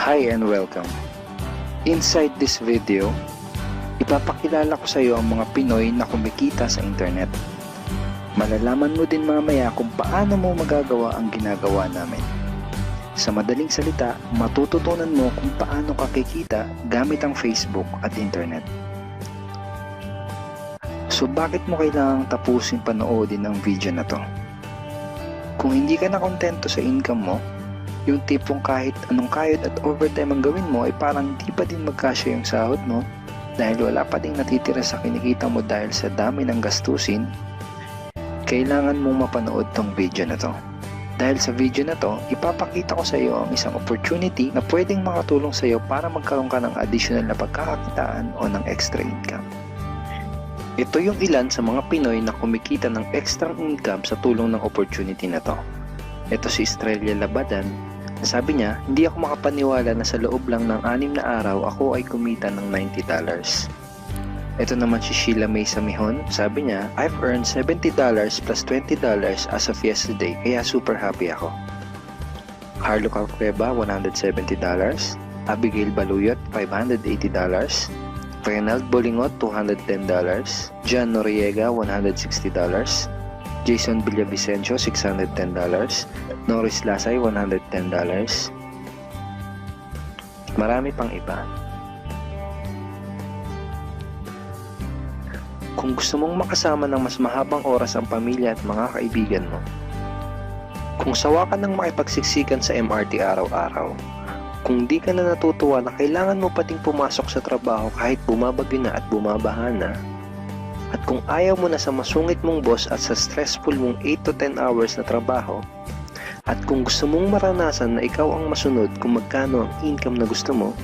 Hi and welcome. Inside this video, ipapakilala ko sa iyo ang mga Pinoy na kumikita sa internet. Malalaman mo din mamaya kung paano mo magagawa ang ginagawa namin. Sa madaling salita, matututunan mo kung paano ka kikita gamit ang Facebook at internet. So bakit mo kailangang tapusin panoodin ang video na to? Kung hindi ka na kontento sa income mo, yung tipong kahit anong kayod at overtime ang gawin mo ay parang di pa din magkasya yung sahod mo dahil wala pa ding natitira sa kinikita mo dahil sa dami ng gastusin, kailangan mong mapanood tong video na to. Dahil sa video na to, ipapakita ko sa iyo ang isang opportunity na pwedeng makatulong sa iyo para magkaroon ka ng additional na pagkakakitaan o ng extra income. Ito yung ilan sa mga Pinoy na kumikita ng extra income sa tulong ng opportunity na to. Ito si Estrella Labadan. Sabi niya, hindi ako makapaniwala na sa loob lang ng 6 na araw ako ay kumita ng $90. Ito naman si Sheila May Samihon. Sabi niya, I've earned $70 plus $20 as of yesterday, kaya super happy ako. Harlo Calcueba, $170. Abigail Baluyot, $580. Reynald Bolingot, $210. John Noriega, $160. Jason Villavicencio, $610. Norris Lasay, $110. Marami pang iba. Kung gusto mong makasama ng mas mahabang oras ang pamilya at mga kaibigan mo, kung sawa ka ng makipagsiksikan sa MRT araw-araw, kung di ka na natutuwa na kailangan mo pating pumasok sa trabaho kahit bumabagyo na at bumabaha na, at kung ayaw mo na sa masungit mong boss at sa stressful mong 8 to 10 hours na trabaho, at kung gusto mong maranasan na ikaw ang masunod kung magkano ang income na gusto mo,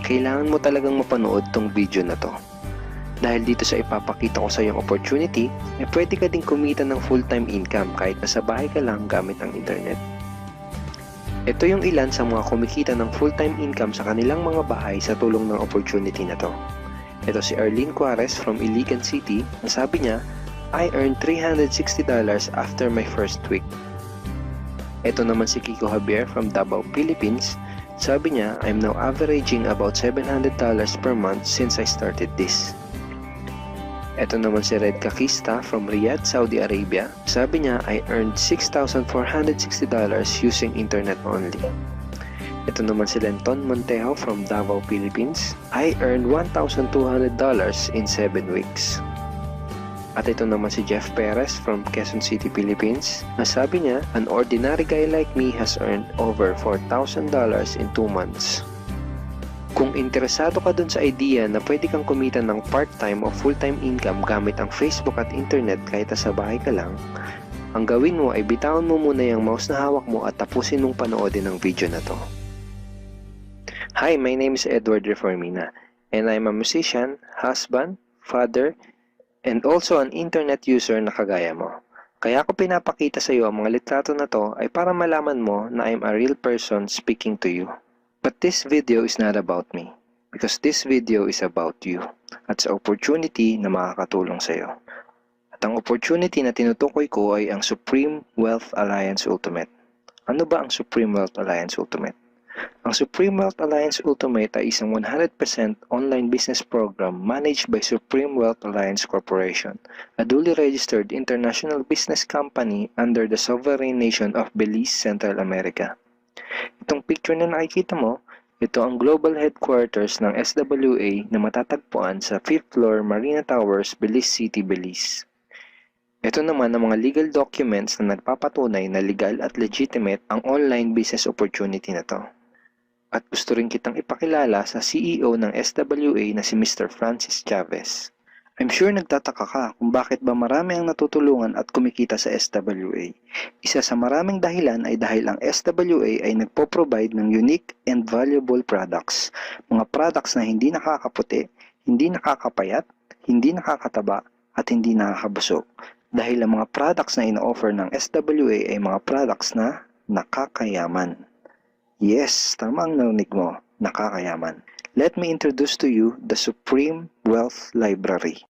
kailangan mo talagang mapanood tong video na to. Dahil dito sa ipapakita ko sa iyong opportunity, ay pwede ka ding kumita ng full-time income kahit nasa bahay ka lang gamit ang internet. Ito yung ilan sa mga kumikita ng full-time income sa kanilang mga bahay sa tulong ng opportunity na to. Ito si Arlene Juarez from Iligan City. Ang sabi niya, I earned $360 after my first week. Ito naman si Kiko Javier from Davao, Philippines. Sabi niya, I'm now averaging about $700 per month since I started this. Ito naman si Red Kakista from Riyadh, Saudi Arabia. Sabi niya, I earned $6,460 using internet only. Ito naman si Lenton Montejo from Davao, Philippines. I earned $1,200 in 7 weeks. At ito naman si Jeff Perez from Quezon City, Philippines. Sabi niya, an ordinary guy like me has earned over $4,000 in 2 months. Kung interesado ka dun sa idea na pwede kang kumita ng part-time o full-time income gamit ang Facebook at internet kahit sa bahay ka lang, ang gawin mo ay bitawan mo muna yung mouse na hawak mo at tapusin mong panoodin ang video na to. Hi, my name is Edward Reformina, and I'm a musician, husband, father, and also an internet user na kagaya mo. Kaya ako pinapakita sa iyo ang mga litrato na to ay para malaman mo na I'm a real person speaking to you. But this video is not about me, because this video is about you, at sa opportunity na makakatulong sa iyo. At ang opportunity na tinutukoy ko ay ang Supreme Wealth Alliance Ultimate. Ano ba ang Supreme Wealth Alliance Ultimate? Ang Supreme Wealth Alliance Ultimate ay isang 100% online business program managed by Supreme Wealth Alliance Corporation, a duly registered international business company under the sovereign nation of Belize, Central America. Itong picture na nakikita mo, ito ang global headquarters ng SWA na matatagpuan sa 5th floor Marina Towers, Belize City, Belize. Ito naman ang mga legal documents na nagpapatunay na legal at legitimate ang online business opportunity na to. At gusto rin kitang ipakilala sa CEO ng SWA na si Mr. Francis Chavez. I'm sure nagtataka ka kung bakit ba marami ang natutulungan at kumikita sa SWA. Isa sa maraming dahilan ay dahil ang SWA ay nagpo-provide ng unique and valuable products. Mga products na hindi nakakaputi, hindi nakakapayat, hindi nakakataba, at hindi nakakabusog. Dahil ang mga products na ino-offer ng SWA ay mga products na nakakayaman. Yes, tama ang narinig mo, nakakayaman. Let me introduce to you the Supreme Wealth Library.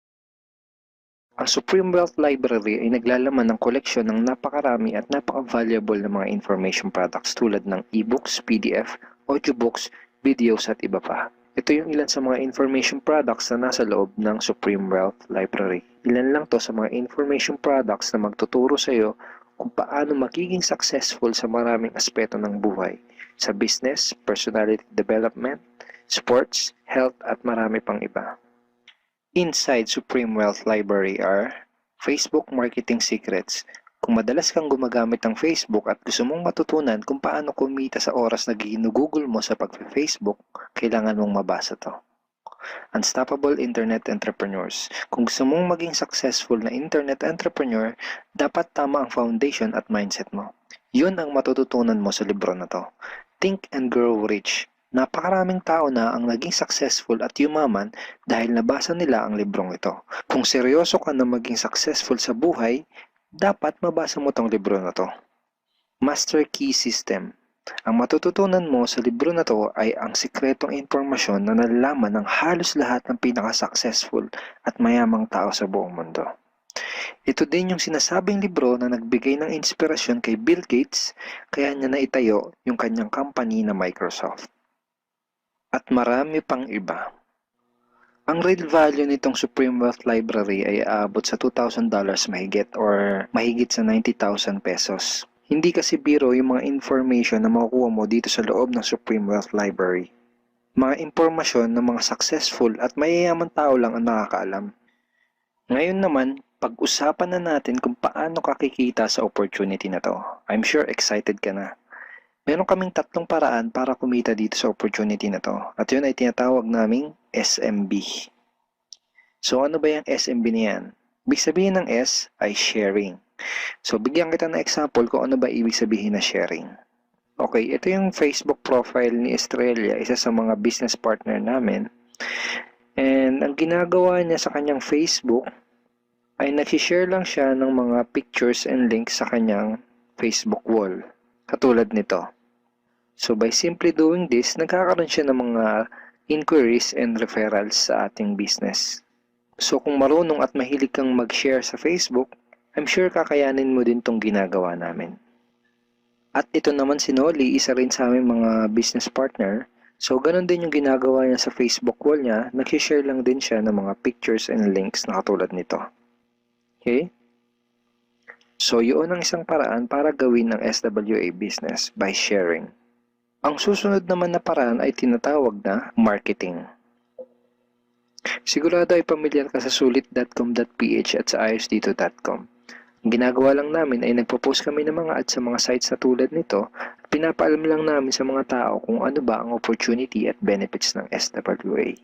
Ang Supreme Wealth Library ay naglalaman ng koleksyon ng napakarami at napaka-valuable na mga information products tulad ng e-books, PDF, audiobooks, videos at iba pa. Ito yung ilan sa mga information products na nasa loob ng Supreme Wealth Library. Ilan lang to sa mga information products na magtuturo sa iyo kung paano magiging successful sa maraming aspeto ng buhay, sa business, personality development, sports, health at marami pang iba. Inside Supreme Wealth Library are Facebook Marketing Secrets. Kung madalas kang gumagamit ng Facebook at gusto mong matutunan kung paano kumita sa oras na ginugugol mo sa pag-Facebook, kailangan mong mabasa to. Unstoppable Internet Entrepreneurs. Kung gusto mong maging successful na internet entrepreneur, dapat tama ang foundation at mindset mo. Yun ang matututunan mo sa libro na to. Think and Grow Rich. Napakaraming tao na ang naging successful at yumaman dahil nabasa nila ang librong ito. Kung seryoso ka na maging successful sa buhay, dapat mabasa mo tong libro na to. Master Key System. Ang matututunan mo sa libro na to ay ang sikretong impormasyon na nalalaman ng halos lahat ng pinaka-successful at mayamang tao sa buong mundo. Ito din yung sinasabing libro na nagbigay ng inspirasyon kay Bill Gates, kaya niya naitayo yung kanyang company na Microsoft. At marami pang iba. Ang real value nitong Supreme Wealth Library ay aabot sa $2,000 mahigit or mahigit sa 90,000 pesos. Hindi kasi biro yung mga information na makukuha mo dito sa loob ng Supreme Wealth Library. Mga impormasyon ng mga successful at mayayaman tao lang ang nakakaalam. Ngayon naman, pag-usapan na natin kung paano ka kikita sa opportunity na to. I'm sure excited ka na. Meron kaming 3 paraan para kumita dito sa opportunity na to. At yun ay tinatawag naming SMB. So ano ba yung SMB na yan? Ibig sabihin ng S ay sharing. So bigyan kita ng example kung ano ba ibig sabihin na sharing. Okay, ito yung Facebook profile ni Estrella, isa sa mga business partner namin. And ang ginagawa niya sa kanyang Facebook ay nag-share lang siya ng mga pictures and links sa kanyang Facebook wall. Katulad nito. So by simply doing this, nagkakaroon siya ng mga inquiries and referrals sa ating business. So kung marunong at mahilig kang mag-share sa Facebook, I'm sure kakayanin mo din tong ginagawa namin. At ito naman si Nolly, isa rin sa aming mga business partner. So ganun din yung ginagawa niya sa Facebook wall niya, nag-share lang din siya ng mga pictures and links na katulad nito. Okay? So, yun ang isang paraan para gawin ng SWA business by sharing. Ang susunod naman na paraan ay tinatawag na marketing. Sigurado ay pamilyar ka sa sulit.com.ph at sa ayosdito.com. Ang ginagawa lang namin ay nagpo-post kami ng mga ads sa mga sites na tulad nito at pinapaalam lang namin sa mga tao kung ano ba ang opportunity at benefits ng SWA.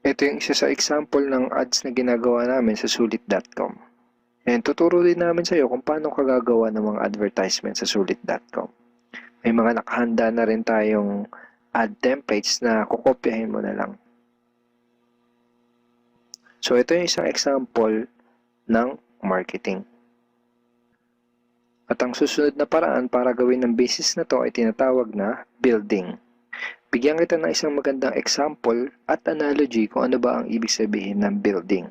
Ito yung isa sa example ng ads na ginagawa namin sa sulit.com. And tuturo din namin sa iyo kung paano ka gagawa ng mga advertisement sa sulit.com. May mga nakahanda na rin tayong ad templates na kukopyahin mo na lang. So ito yung isang example ng marketing. At ang susunod na paraan para gawin ng business na to ay tinatawag na building. Bigyan kita ng isang magandang example at analogy kung ano ba ang ibig sabihin ng building.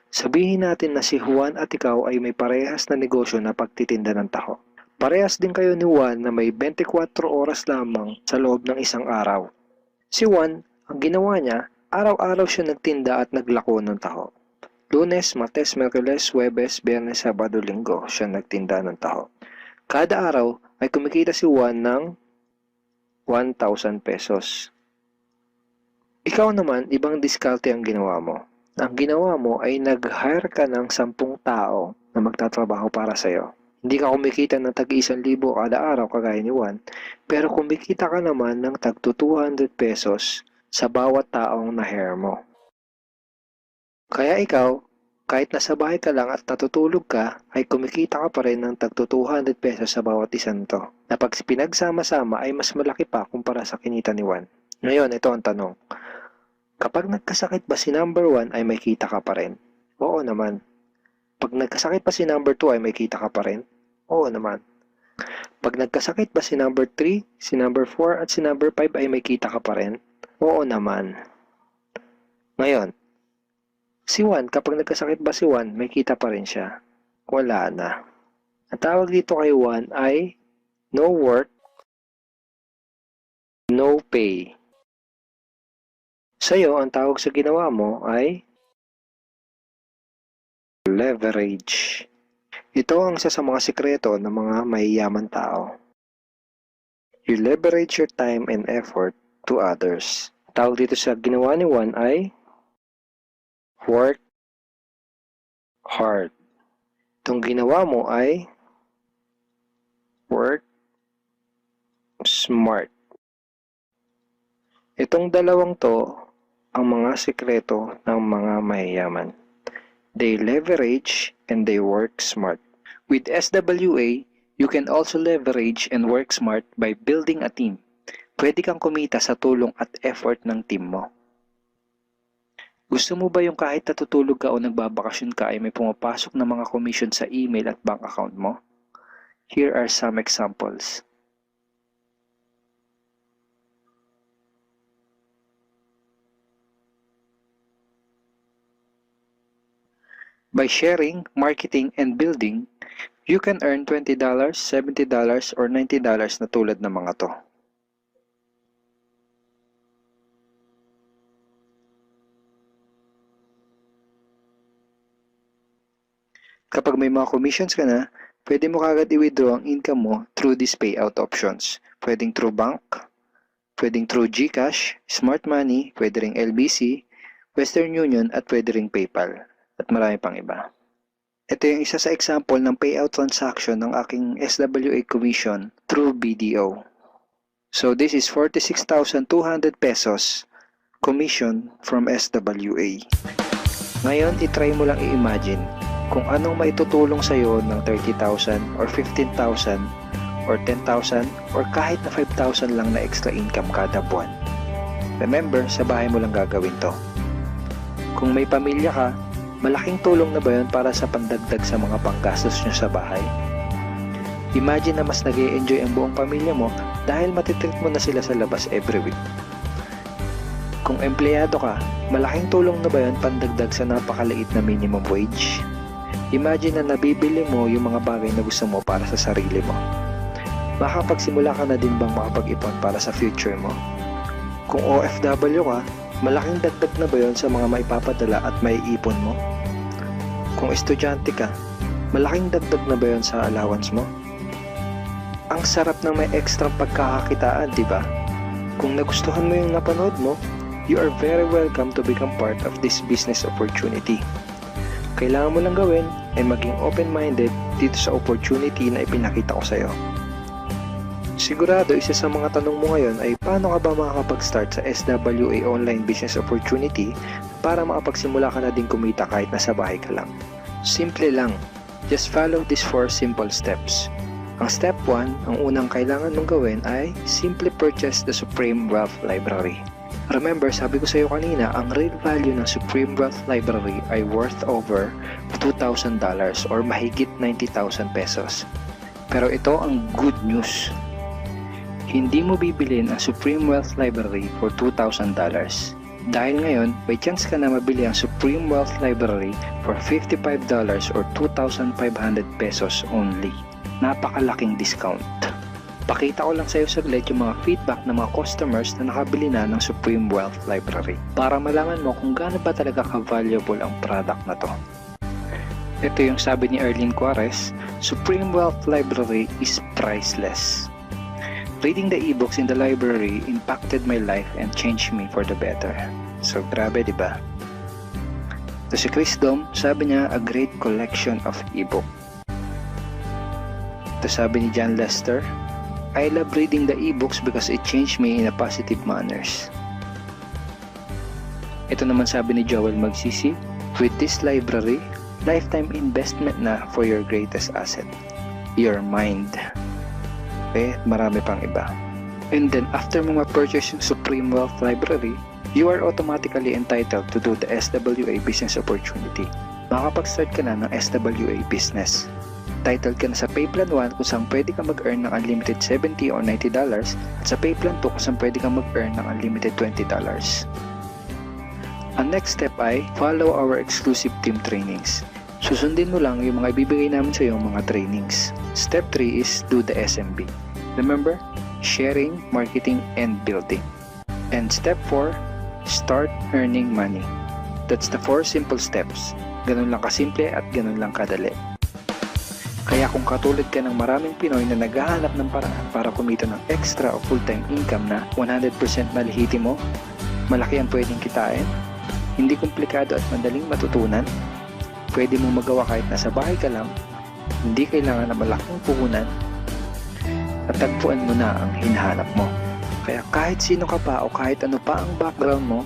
Sabihin natin na si Juan at ikaw ay may parehas na negosyo na pagtitinda ng taho. Parehas din kayo ni Juan na may 24 oras lamang sa loob ng isang araw. Si Juan, ang ginawa niya, araw-araw siya nagtinda at naglako ng taho. Lunes, Martes, Miyerkules, Huwebes, Biyernes, Sabado, Linggo siya nagtinda ng taho. Kada araw ay kumikita si Juan ng 1,000 pesos. Ikaw naman, ibang diskarte ang ginawa mo. Ang ginawa mo ay nag-hire ka ng 10 tao na magtatrabaho para sa'yo. Hindi ka kumikita ng tag-1,000 kada araw kagaya ni Juan, pero kumikita ka naman ng tag 200 pesos sa bawat taong na-hire mo. Kaya ikaw, kahit nasa bahay ka lang at natutulog ka, ay kumikita ka pa rin ng tag 200 pesos sa bawat isang to, na pag pinagsama-sama ay mas malaki pa kumpara sa kinita ni Juan. Ngayon, ito ang tanong. Kapag nagkasakit ba si number 1 ay may kita ka pa rin? Oo naman. Pag nagkasakit ba si number 2 ay may kita ka pa rin? Oo naman. Pag nagkasakit ba si number 3, si number 4 at si number 5 ay may kita ka pa rin? Oo naman. Ngayon, Si Juan, kapag nagkasakit ba si Juan, may kita pa rin siya? Wala na. Ang tawag dito kay Juan ay no work, no pay. Sa'yo, ang tawag sa ginawa mo ay leverage. Ito ang isa sa mga sikreto ng mga mayayaman tao. You leverage your time and effort to others. Tawag dito sa ginawa ni Juan ay work hard. Itong ginawa mo ay work smart. Itong dalawang to ang mga sikreto ng mga mayayaman. They leverage and they work smart. With SWA, you can also leverage and work smart by building a team. Pwede kang kumita sa tulong at effort ng team mo. Gusto mo ba yung kahit natutulog ka o nagbabakasyon ka ay may pumapasok na mga commission sa email at bank account mo? Here are some examples. By sharing, marketing, and building, you can earn $20, $70, or $90 na tulad ng mga to. Kapag may mga commissions ka na, pwede mo kagad i-withdraw ang income mo through these payout options. Pwedeng through bank, pwedeng through GCash, Smart Money, pwede ring LBC, Western Union, at pwede ring PayPal. At marami pang iba. Ito yung isa sa example ng payout transaction ng aking SWA commission through BDO. So this is 46,200 pesos commission from SWA. Ngayon, itry mo lang i-imagine kung anong maitutulong sa'yo ng 30,000 or 15,000 or 10,000 or kahit na 5,000 lang na extra income kada buwan. Remember, sa bahay mo lang gagawin to. Kung may pamilya ka, malaking tulong na ba yun para sa pandagdag sa mga panggastos nyo sa bahay? Imagine na mas nag-e-enjoy ang buong pamilya mo dahil matitreat mo na sila sa labas every week. Kung empleyado ka, malaking tulong na ba yun pandagdag sa napakaliit na minimum wage? Imagine na nabibili mo yung mga bagay na gusto mo para sa sarili mo. Makapagsimula ka na din bang makapag-ipon para sa future mo? Kung OFW ka, malaking dagdag na ba yun sa mga maipapadala at maiipon mo? Kung estudyante ka, malaking dagdag na ba yun sa allowance mo? Ang sarap ng may extra pagkakakitaan, di ba? Kung nagustuhan mo yung napanood mo, you are very welcome to become part of this business opportunity. Kailangan mo lang gawin ay maging open-minded dito sa opportunity na ipinakita ko sa'yo. Sigurado, isa sa mga tanong mo ngayon ay paano ka ba makakapag-start sa SWA online business opportunity para makapagsimula ka na din kumita kahit nasa bahay ka lang. Simple lang. Just follow these 4 simple steps. Ang step 1, ang unang kailangan mong gawin ay simply purchase the Supreme Wealth Library. Remember, sabi ko sa iyo kanina, ang real value ng Supreme Wealth Library ay worth over $2,000 or mahigit 90,000 pesos. Pero ito ang good news. Hindi mo bibilin ang Supreme Wealth Library for $2,000. Dahil ngayon, may chance ka na mabili ang Supreme Wealth Library for $55 or 2,500 pesos only. Napakalaking discount. Pakita ko lang sa iyo saglit yung mga feedback ng mga customers na nakabili na ng Supreme Wealth Library para malaman mo kung gaano ba talaga ka-valuable ang product na to. Ito yung sabi ni Erlene Juarez, Supreme Wealth Library is priceless. Reading the ebooks in the library impacted my life and changed me for the better. So grabe, di ba? Ito si Chris Dom, sabi niya, a great collection of ebook. Ito sabi ni John Lester, I love reading the ebooks because it changed me in a positive manners. Ito naman sabi ni Joel Magsisi, with this library, lifetime investment na for your greatest asset, your mind. Okay, marami pang iba. And then after mo ma-purchase yung Supreme Wealth Library, you are automatically entitled to do the SWA business opportunity. Makakapag-start ka na ng SWA business. Titled ka na sa Payplan 1 kung saan pwede ka mag-earn ng unlimited $70 or $90 at sa Payplan 2 kung saan pwede ka mag-earn ng unlimited $20. Ang next step ay follow our exclusive team trainings. Susundin mo lang yung mga ibibigay namin sa iyo mga trainings. Step 3 is do the SMB. Remember, sharing, marketing, and building. And step 4, start earning money. That's the 4 simple steps. Ganun lang kasimple at ganun lang kadali. Kaya kung katulad ka ng maraming Pinoy na naghahanap ng paraan para kumita ng extra o full-time income na 100% malihiti mo, malaki ang pwedeng kitain, hindi komplikado at madaling matutunan, pwede mo magawa kahit nasa bahay ka lang, hindi kailangan na malaking puhunan, at tagpuan mo na ang hinahanap mo. Kaya kahit sino ka pa o kahit ano pa ang background mo,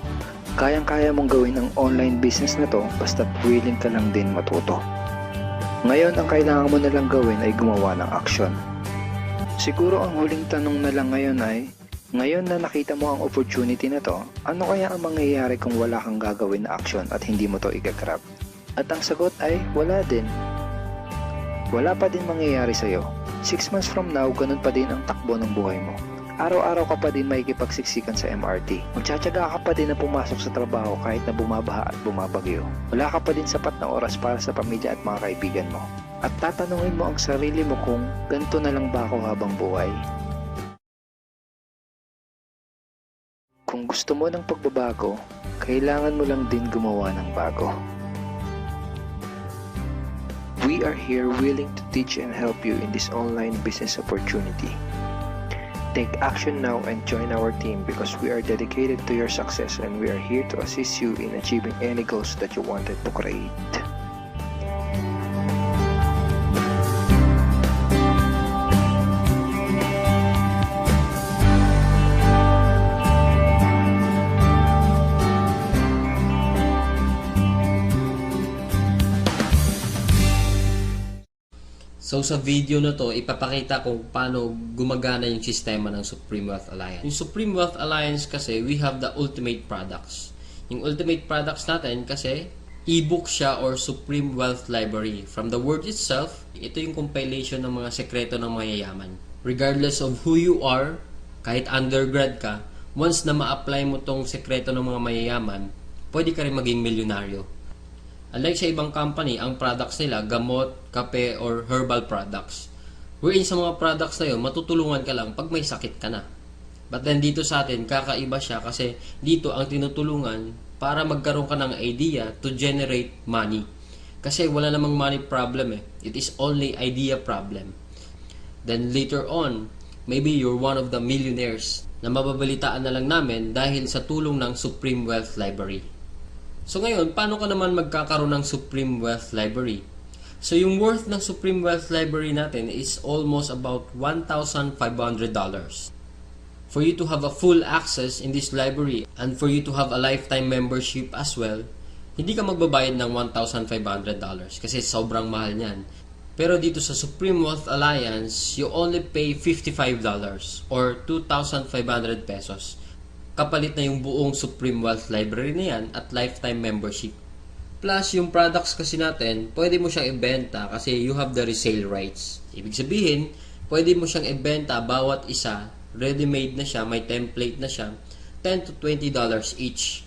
kayang-kaya mong gawin ang online business na to basta't willing ka lang din matuto. Ngayon, ang kailangan mo na lang gawin ay gumawa ng aksyon. Siguro ang huling tanong na lang ngayon ay, ngayon na nakita mo ang opportunity na to, ano kaya ang mangyayari kung wala kang gagawin na aksyon at hindi mo to igagrab? At ang sagot ay, wala din. Wala pa din mangyayari sa'yo. 6 months from now, ganun pa din ang takbo ng buhay mo. Araw-araw ka pa din makikipagsiksikan sa MRT. Magtsatsaga ka pa din na pumasok sa trabaho kahit na bumabaha at bumabagyo. Wala ka pa din sapat na oras para sa pamilya at mga kaibigan mo. At tatanungin mo ang sarili mo kung ganito na lang ba ako habang buhay? Kung gusto mo ng pagbabago, kailangan mo lang din gumawa ng bago. We are here willing to teach and help you in this online business opportunity. Take action now and join our team because we are dedicated to your success and we are here to assist you in achieving any goals that you wanted to create. So sa video na to, ipapakita kung paano gumagana yung sistema ng Supreme Wealth Alliance. Yung Supreme Wealth Alliance kasi, we have the ultimate products. Yung ultimate products natin kasi, e-book siya or Supreme Wealth Library. From the word itself, ito yung compilation ng mga sekreto ng mayayaman. Regardless of who you are, kahit undergrad ka, once na ma-apply mo tong sekreto ng mga mayayaman, pwede ka rin maging milyonaryo. Unlike sa ibang company, ang products nila, gamot, kape, or herbal products. Wherein sa mga products na yun, matutulungan ka lang pag may sakit ka na. But then dito sa atin, kakaiba siya kasi dito ang tinutulungan para magkaroon ka ng idea to generate money. Kasi wala namang money problem eh. It is only idea problem. Then later on, maybe you're one of the millionaires na mababalitaan na lang namin dahil sa tulong ng Supreme Wealth Library. So ngayon, paano ka naman magkakaroon ng Supreme Wealth Library? So yung worth ng Supreme Wealth Library natin is almost about $1,500. For you to have a full access in this library and for you to have a lifetime membership as well, hindi ka magbabayad ng $1,500 kasi sobrang mahal niyan. Pero dito sa Supreme Wealth Alliance, you only pay $55 or 2,500 pesos. Kapalit na yung buong Supreme Wealth Library na yan at lifetime membership. Plus, yung products kasi natin, pwede mo siyang ibenta kasi you have the resale rights. Ibig sabihin, pwede mo siyang ibenta bawat isa, ready-made na siya, may template na siya, $10 to $20 each.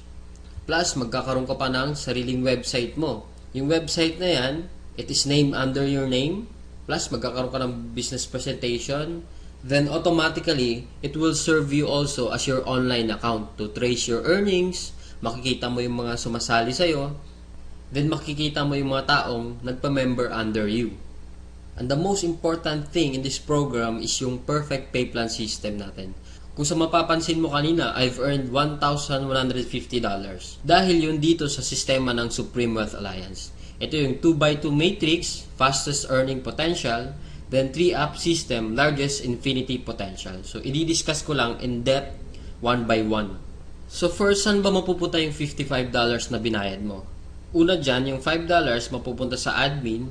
Plus, magkakaroon ka pa ng sariling website mo. Yung website na yan, it is named under your name. Plus, magkakaroon ka ng business presentation. Then automatically, it will serve you also as your online account to trace your earnings, makikita mo yung mga sumasali sa'yo, then makikita mo yung mga taong nagpa-member under you. And the most important thing in this program is yung perfect pay plan system natin. Kung sa mapapansin mo kanina, I've earned $1,150 dahil yun dito sa sistema ng Supreme Wealth Alliance. Ito yung 2x2 matrix, fastest earning potential, then 3-up system, largest infinity potential. So, i-discuss ko lang in depth, one by one. So, first, saan ba mapupunta yung $55 na binayad mo? Una dyan, yung $5 mapupunta sa admin,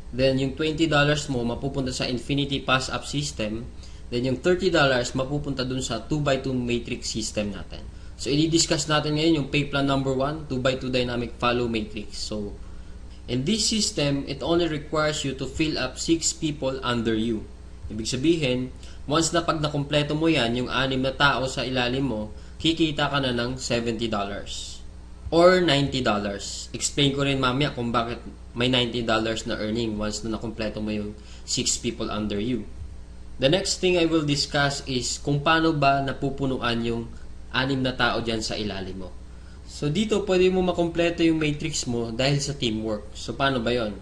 then yung $20 mo mapupunta sa infinity pass-up system, then yung $30 mapupunta dun sa 2x2 matrix system natin. So, i-discuss natin ngayon yung pay plan number 1, 2x2 dynamic follow matrix. So, in this system, it only requires you to fill up 6 people under you. Ibig sabihin, once na pag nakumpleto mo yan, yung 6 na tao sa ilalim mo, kikita ka na ng $70. or $90. Explain ko rin mamaya kung bakit may $90 na earning once na nakumpleto mo yung 6 people under you. The next thing I will discuss is kung paano ba napupunuan yung 6 na tao dyan sa ilalim mo. So dito pwede mo makumpleto yung matrix mo dahil sa teamwork. So paano ba yon?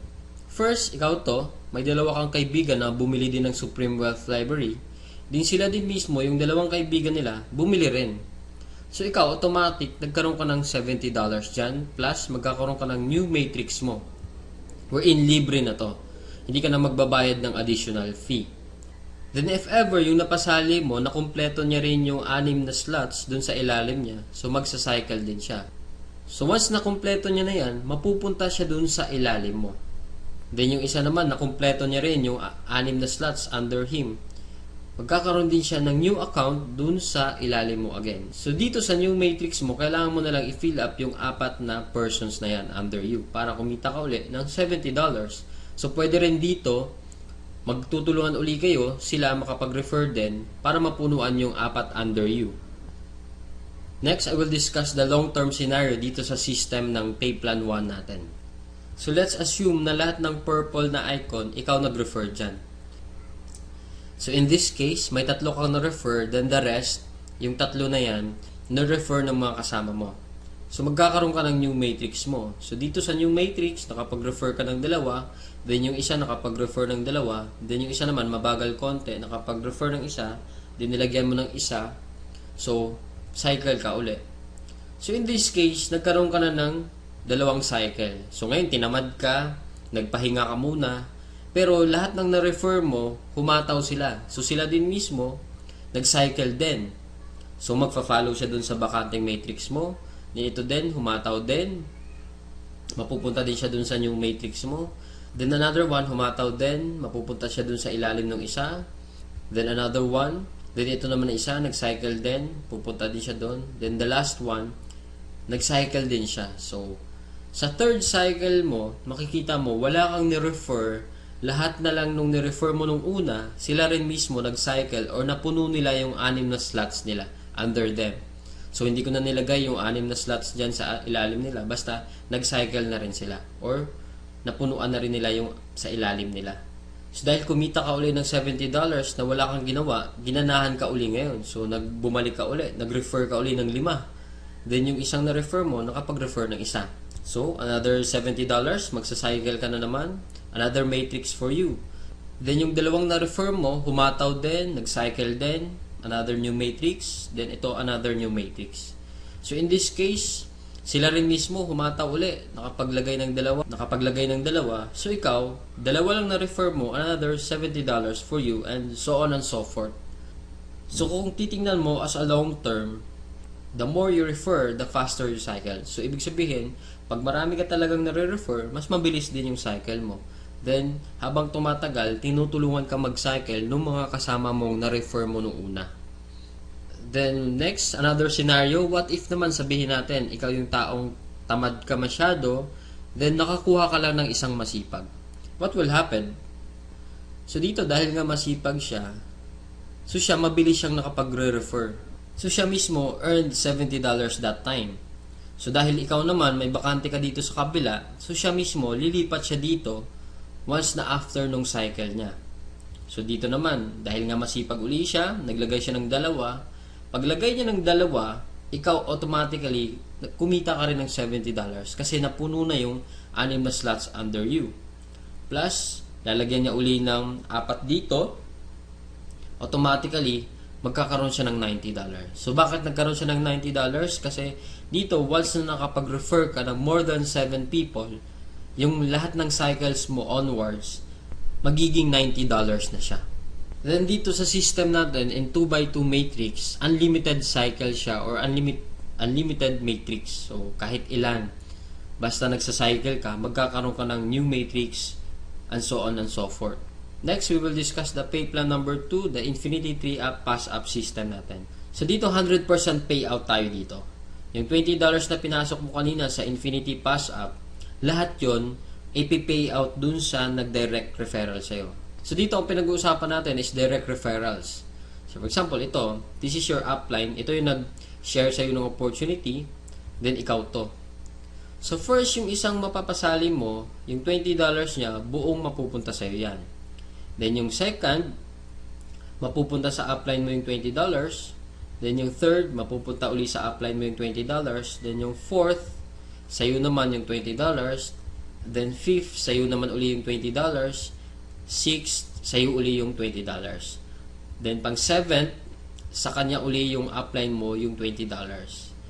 First, ikaw to, may dalawa kang kaibigan na bumili din ng Supreme Wealth Library. Din sila din mismo, yung dalawang kaibigan nila, bumili rin. So ikaw, automatic, nagkaroon ka ng $70 dyan, plus magkakaroon ka ng new matrix mo. Wherein libre na to. Hindi ka na magbabayad ng additional fee. Then if ever, yung napasali mo, nakumpleto niya rin yung 6 na slots dun sa ilalim niya, so magsa-cycle din siya. So once nakumpleto niya na yan, mapupunta siya dun sa ilalim mo. Then yung isa naman, nakumpleto niya rin yung 6 na slots under him. Magkakaroon din siya ng new account dun sa ilalim mo again. So dito sa new matrix mo, kailangan mo na lang i-fill up yung 4 na persons na yan under you para kumita ka uli ng $70. So pwede rin dito, magtutulungan uli kayo, sila makapag-refer din para mapunuan yung 4 under you. Next, I will discuss the long-term scenario dito sa system ng pay plan 1 natin. So let's assume na lahat ng purple na icon, ikaw nag-refer dyan. So in this case, may 3 kang na-refer, then the rest, yung 3 na yan, na-refer ng mga kasama mo. So magkakaroon ka ng new matrix mo. So dito sa new matrix, nakapag-refer ka ng 2, then yung isa nakapag-refer ng 2, then yung isa naman mabagal konti, nakapag-refer ng isa, then nilagyan mo ng isa, so cycle ka uli. So in this case, nagkaroon ka na ng 2 cycle. So ngayon tinamad ka, nagpahinga ka muna, pero lahat ng na-refer mo, humataw sila. So sila din mismo, nag-cycle din. So magfa-follow siya dun sa bakanting matrix mo, then ito din, humataw din, mapupunta din siya dun sa new matrix mo. Then another one, humataw din, mapupunta siya dun sa ilalim ng isa. Then another one, then ito naman na isa, nag-cycle din, pupunta din siya dun. Then the last one, nag-cycle din siya. So, sa third cycle mo, makikita mo, wala kang ni-refer, lahat na lang nung ni-refer mo nung una, sila rin mismo nag-cycle or napuno nila yung 6 na slots nila under them. So, hindi ko na nilagay yung 6 na slots dyan sa ilalim nila, basta nag-cycle na rin sila or napunuan na rin nila yung sa ilalim nila. So dahil kumita ka uli ng $70 na wala kang ginawa, ginanahan ka uli ngayon. So bumalik ka uli, nag-refer ka uli ng 5. Then yung isang na-refer mo, nakapag-refer ng isa. So another $70, magsa-cycle ka na naman, another matrix for you. Then yung 2 na-refer mo, humataw din, nag-cycle din, another new matrix, then ito another new matrix. So in this case, sila rin mismo humataw uli, nakapaglagay ng 2. So ikaw, 2 lang na-refer mo, another $70 for you, and so on and so forth. So kung titingnan mo as a long term, the more you refer, the faster you cycle. So ibig sabihin, pag marami ka talagang nare-refer, mas mabilis din yung cycle mo. Then, habang tumatagal, tinutulungan ka mag-cycle ng mga kasama mong na-refer mo nung una. Then next, another scenario, what if naman sabihin natin, ikaw yung taong tamad ka masyado, then nakakuha ka lang ng isang masipag. What will happen? So dito, dahil nga masipag siya, so siya mabilis siyang nakapagre-refer. So siya mismo earned $70 that time. So dahil ikaw naman, may bakante ka dito sa kabila, so siya mismo, lilipat siya dito once na after nung cycle niya. So dito naman, dahil nga masipag uli siya, naglagay siya ng 2, paglagay niya ng 2, ikaw automatically, kumita ka rin ng $70 kasi napuno na yung 6 na slots under you. Plus, lalagyan niya uli ng 4 dito, automatically, magkakaroon siya ng $90. So, bakit nagkaroon siya ng $90? Kasi dito, once na nakapag-refer ka ng more than 7 people, yung lahat ng cycles mo onwards, magiging $90 na siya. Then dito sa system natin, in 2x2 matrix, unlimited cycle siya or unlimited matrix. So, kahit ilan, basta nagsa-cycle ka, magkakaroon ka ng new matrix, and so on and so forth. Next, we will discuss the pay plan number 2, the Infinity 3-up pass-up system natin. So, dito 100% payout tayo dito. Yung $20 na pinasok mo kanina sa Infinity pass-up, lahat yon ipi-payout dun sa nag-direct referral sa'yo. So, dito ang pinag-uusapan natin is direct referrals. So, for example, ito, this is your upline. Ito yung nag-share sa'yo ng opportunity. Then, ikaw to. So first, yung isang mapapasali mo, yung $20 niya, buong mapupunta sa'yo yan. Then yung second, mapupunta sa upline mo yung $20. Then yung third, mapupunta uli sa upline mo yung $20. Then yung fourth, sa'yo naman yung $20. Then fifth, sa'yo naman uli yung $20. Sixth, sa'yo uli yung $20. Then pang seventh, sa kanya uli yung upline mo yung $20.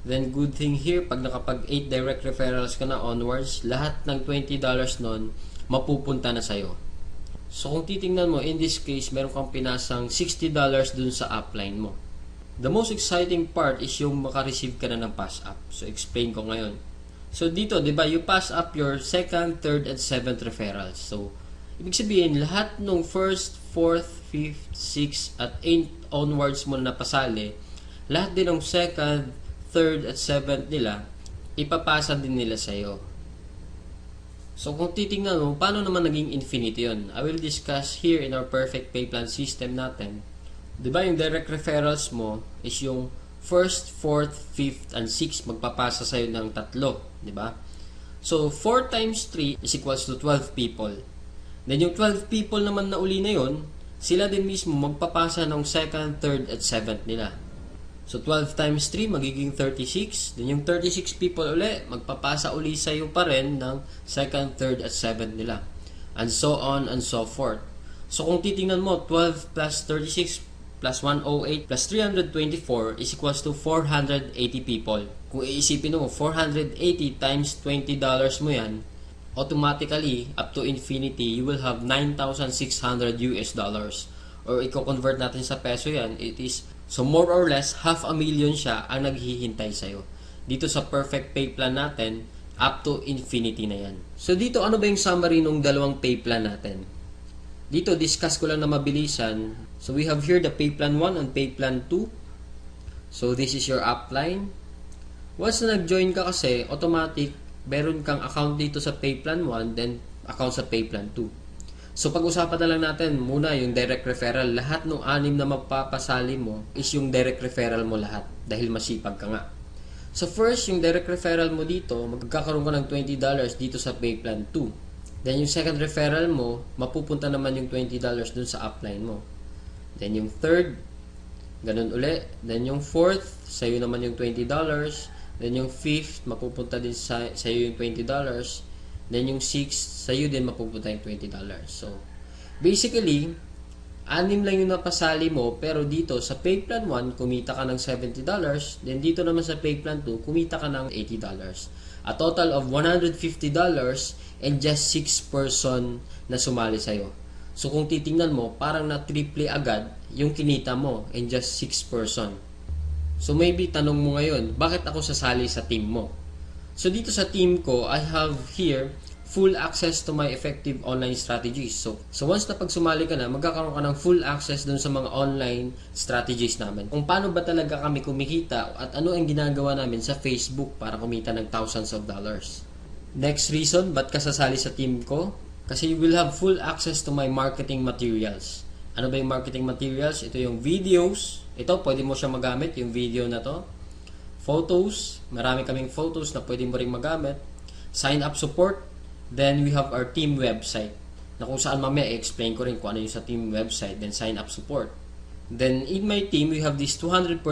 Then good thing here, pag nakapag 8 direct referrals ka na onwards, lahat ng $20 nun, mapupunta na sa'yo. So kung titingnan mo, in this case, meron kang pinasang $60 dun sa upline mo. The most exciting part is yung makareceive ka na ng pass up. So explain ko ngayon. So dito, di ba, you pass up your second, third, and seventh referrals. So, ibig sabihin, lahat ng first, fourth, fifth, sixth, at 8 onwards mo na napasali, lahat din ng second, third, at seventh nila, ipapasa din nila sa'yo. So kung titingnan mo, paano naman naging infinity yun? I will discuss here in our perfect pay plan system natin. Diba yung direct referrals mo is yung first, fourth, fifth, and sixth magpapasa sa'yo ng 3. Diba? So 4 times 3 is equals to 12 people. Then yung 12 people naman na uli na yun, sila din mismo magpapasa ng second, third, at seventh nila. So 12 times 3 magiging 36. Then yung 36 people uli, magpapasa uli sa'yo pa rin ng second, third, at seventh nila. And so on and so forth. So kung titingnan mo, 12 plus 36 plus 108 plus 324 is equals to 480 people. Kung iisipin mo, 480 times $20 mo yan, automatically, up to infinity, you will have $9,600 US. Or i-convert natin sa peso yan, it is, so more or less, 500,000 siya ang naghihintay sa'yo. Dito sa perfect pay plan natin, up to infinity na yan. So dito, ano ba yung summary ng dalawang pay plan natin? Dito, discuss ko lang na mabilisan. So we have here the pay plan 1 and pay plan 2. So this is your upline. Once na nag-join ka kasi, automatic, meron kang account dito sa pay plan 1, then account sa pay plan 2. So pag-usapan na lang natin muna yung direct referral. Lahat ng 6 na magpapasali mo is yung direct referral mo lahat dahil masipag ka nga. So first, yung direct referral mo dito, magkakaroon ka ng $20 dito sa pay plan 2. Then yung second referral mo, mapupunta naman yung $20 dun sa upline mo. Then yung third, ganun uli. Then yung fourth, sa'yo naman yung $20. Then yung fifth, mapupunta din sa'yo yung $20. Then yung 6th, sa'yo din mapupunta yung $20. So, basically, 6 lang yung napasali mo, pero dito sa pay plan 1, kumita ka ng $70. Then dito naman sa pay plan 2, kumita ka ng $80. A total of $150 and just 6 person na sumali sa'yo. So, kung titingnan mo, parang na-triple agad yung kinita mo and just 6 person. So, maybe tanong mo ngayon, bakit ako sasali sa team mo? So dito sa team ko, I have here full access to my effective online strategies. So once na pag sumali ka na, magkakaroon ka ng full access dun sa mga online strategies namin. Kung paano ba talaga kami kumikita at ano ang ginagawa namin sa Facebook para kumita ng thousands of dollars. Next reason, ba't ka sasali sa team ko? Kasi you will have full access to my marketing materials. Ano ba yung marketing materials? Ito yung videos. Ito, pwede mo siya magamit, yung video na to. Photos, marami kaming photos na pwede mo rin magamit. Sign up support, then we have our team website na kung saan mamaya i-explain ko rin kung ano yung sa team website, then sign up support. Then in my team, we have this 200%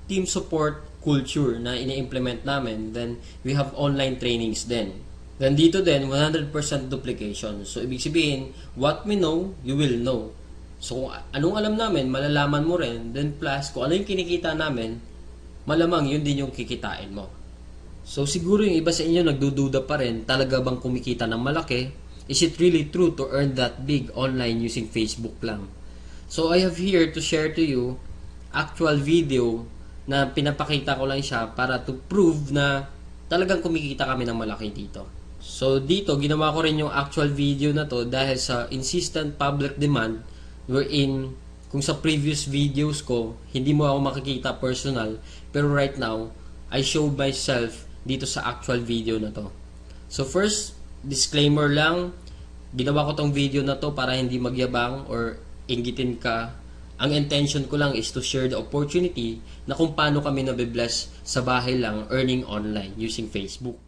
team support culture na ini-implement namin. Then we have online trainings din. Then dito din, 100% duplication. So ibig sabihin, what we know, you will know. So kung anong alam namin, malalaman mo rin. Then plus, kung ano yung kinikita namin, malamang yun din yung kikitain mo. So siguro yung iba sa inyo nagdududa pa rin, talaga bang kumikita ng malaki? Is it really true to earn that big online using Facebook lang? So I have here to share to you actual video na pinapakita ko lang siya para to prove na talagang kumikita kami ng malaki dito. So dito, ginawa ko rin yung actual video na to dahil sa insistent public demand wherein kung sa previous videos ko, hindi mo ako makikita personal, pero right now, I show myself dito sa actual video na to. So first, disclaimer lang, ginawa ko tong video na to para hindi magyabang or inggitin ka. Ang intention ko lang is to share the opportunity na kung paano kami nabibless sa bahay lang earning online using Facebook.